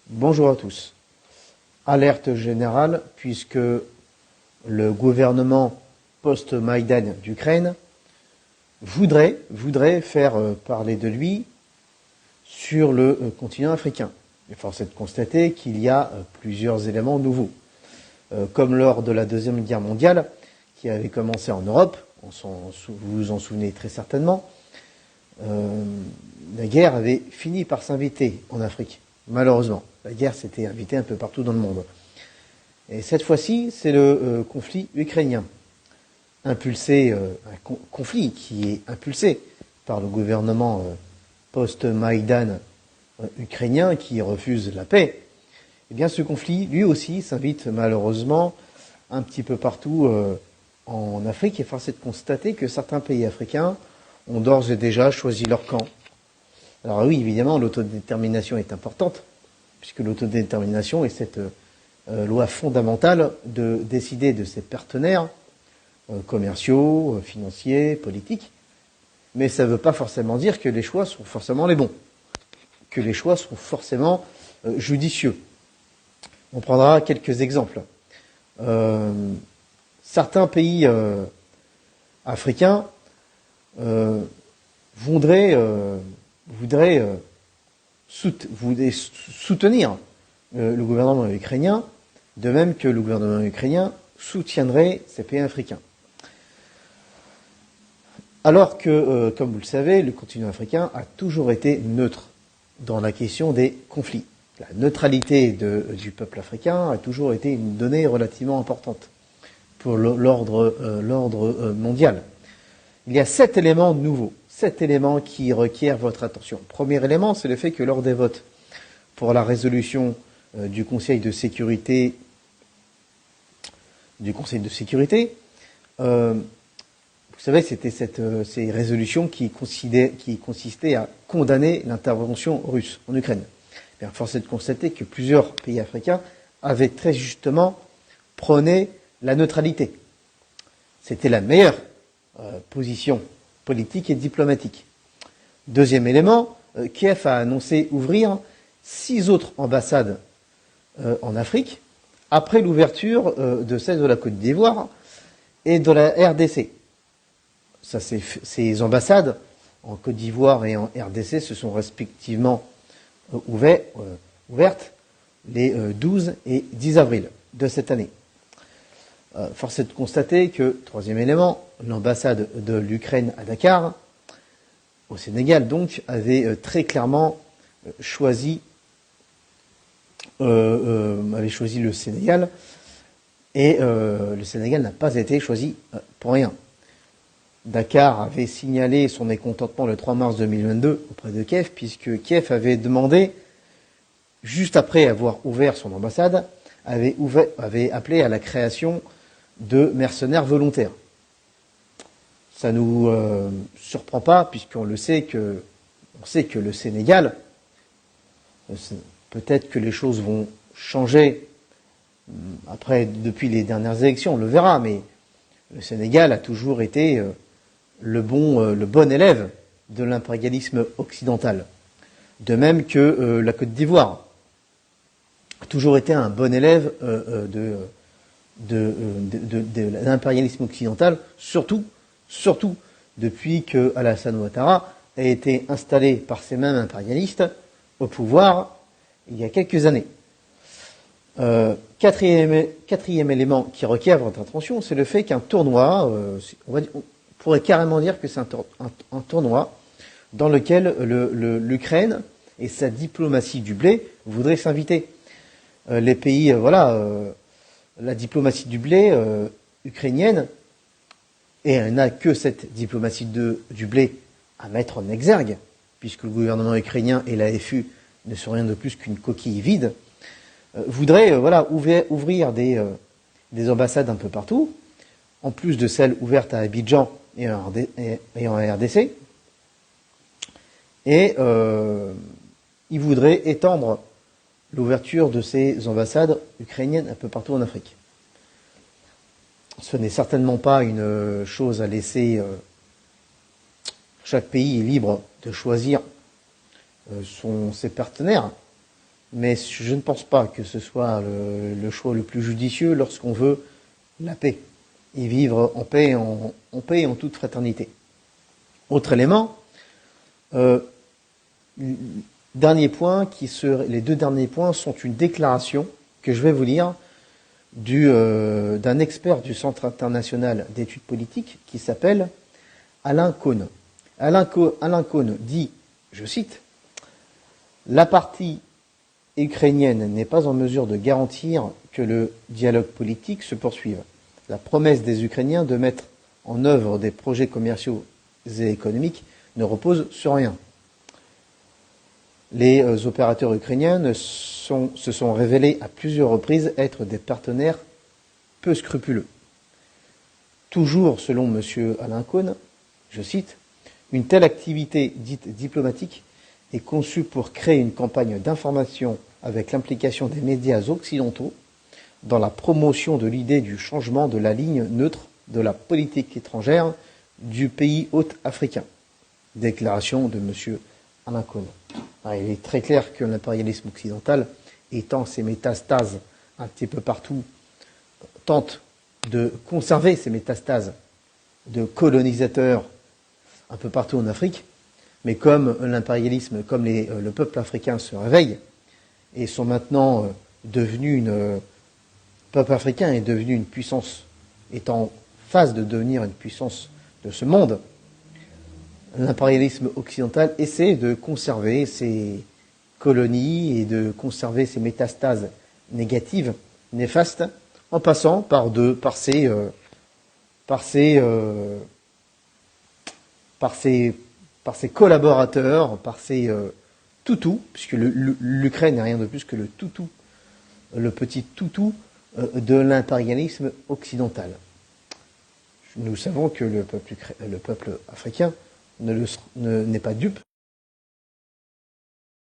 Bonjour à tous. Alerte générale puisque le gouvernement post-Maïdan d'Ukraine voudrait faire parler de lui sur le continent africain. Il est forcé de constater qu'il y a plusieurs éléments nouveaux. Comme lors de la Deuxième Guerre mondiale, qui avait commencé en Europe, vous vous en souvenez très certainement, la guerre avait fini par s'inviter en Afrique. Malheureusement, la guerre s'était invitée un peu partout dans le monde. Et cette fois-ci, c'est le conflit ukrainien. Un conflit qui est impulsé par le gouvernement post-Maïdan ukrainien qui refuse la paix. Eh bien, ce conflit, lui aussi, s'invite malheureusement un petit peu partout en Afrique. Et force est de constater que certains pays africains ont d'ores et déjà choisi leur camp. Alors oui, évidemment, l'autodétermination est importante, puisque l'autodétermination est cette loi fondamentale de décider de ses partenaires commerciaux, financiers, politiques. Mais ça ne veut pas forcément dire que les choix sont forcément les bons, que les choix sont forcément judicieux. On prendra quelques exemples. Certains pays africains voudraient soutenir le gouvernement ukrainien, de même que le gouvernement ukrainien soutiendrait ces pays africains. Alors que, comme vous le savez, le continent africain a toujours été neutre dans la question des conflits. La neutralité du peuple africain a toujours été une donnée relativement importante pour l'ordre mondial. Il y a 7 éléments nouveaux, 7 éléments qui requièrent votre attention. Premier élément, c'est le fait que lors des votes pour la résolution du Conseil de sécurité, vous savez, c'était ces résolutions qui consistaient à condamner l'intervention russe en Ukraine. Bien, force est de constater que plusieurs pays africains avaient très justement prôné la neutralité. C'était la meilleure position politique et diplomatique. Deuxième élément, Kiev a annoncé ouvrir 6 autres ambassades en Afrique après l'ouverture de celle de la Côte d'Ivoire et de la RDC. Ces ambassades en Côte d'Ivoire et en RDC se sont respectivement ouvertes les 12 et 10 avril de cette année. Force est de constater que, troisième élément, l'ambassade de l'Ukraine à Dakar, au Sénégal donc, avait très clairement choisi le Sénégal, et le Sénégal n'a pas été choisi pour rien. Dakar avait signalé son mécontentement le 3 mars 2022 auprès de Kiev, puisque Kiev avait demandé, juste après avoir ouvert son ambassade, avait appelé à la création de mercenaires volontaires. Ça nous surprend pas, puisqu'on sait que le Sénégal, peut-être que les choses vont changer après, depuis les dernières élections, on le verra, mais le Sénégal a toujours été le bon élève de l'impérialisme occidental. De même que la Côte d'Ivoire a toujours été un bon élève de l'impérialisme occidental, surtout depuis que Alassane Ouattara a été installé par ces mêmes impérialistes au pouvoir il y a quelques années. Quatrième élément qui requiert votre attention, c'est le fait qu'un tournoi, on pourrait carrément dire que c'est un tournoi dans lequel l'Ukraine et sa diplomatie du blé voudraient s'inviter. Les pays, la diplomatie du blé ukrainienne, et elle n'a que cette diplomatie du blé à mettre en exergue, puisque le gouvernement ukrainien et la FU ne sont rien de plus qu'une coquille vide, voudraient ouvrir des ambassades un peu partout, en plus de celles ouvertes à Abidjan et en RDC, et ils voudraient étendre l'ouverture de ces ambassades ukrainiennes un peu partout en Afrique. Ce n'est certainement pas une chose à laisser. Chaque pays est libre de choisir ses partenaires. mais je ne pense pas que ce soit le choix le plus judicieux lorsqu'on veut la paix et vivre en paix, paix et en toute fraternité. Autre élément, dernier point les deux derniers points sont une déclaration que je vais vous lire d'un expert du Centre international d'études politiques qui s'appelle Alain Cohn. Alain Cohn dit, je cite, « La partie ukrainienne n'est pas en mesure de garantir que le dialogue politique se poursuive. La promesse des Ukrainiens de mettre en œuvre des projets commerciaux et économiques ne repose sur rien. Les opérateurs ukrainiens se sont révélés à plusieurs reprises être des partenaires peu scrupuleux. Toujours selon M. Alain Cohn, je cite, « Une telle activité dite diplomatique est conçue pour créer une campagne d'information avec l'implication des médias occidentaux dans la promotion de l'idée du changement de la ligne neutre de la politique étrangère du pays hôte africain. » Déclaration de M. Alain Cohn. Alors, il est très clair que l'impérialisme occidental, étant ses métastases un petit peu partout, tente de conserver ces métastases de colonisateurs un peu partout en Afrique, mais comme l'impérialisme, comme le peuple africain se réveille et sont maintenant devenus le peuple africain est devenu une puissance, est en phase de devenir une puissance de ce monde, l'impérialisme occidental essaie de conserver ses colonies et de conserver ses métastases négatives, néfastes, en passant par ses collaborateurs, par ses toutous, puisque l'Ukraine n'est rien de plus que le toutou, le petit toutou de l'impérialisme occidental. Nous savons que le peuple africain n'est pas dupe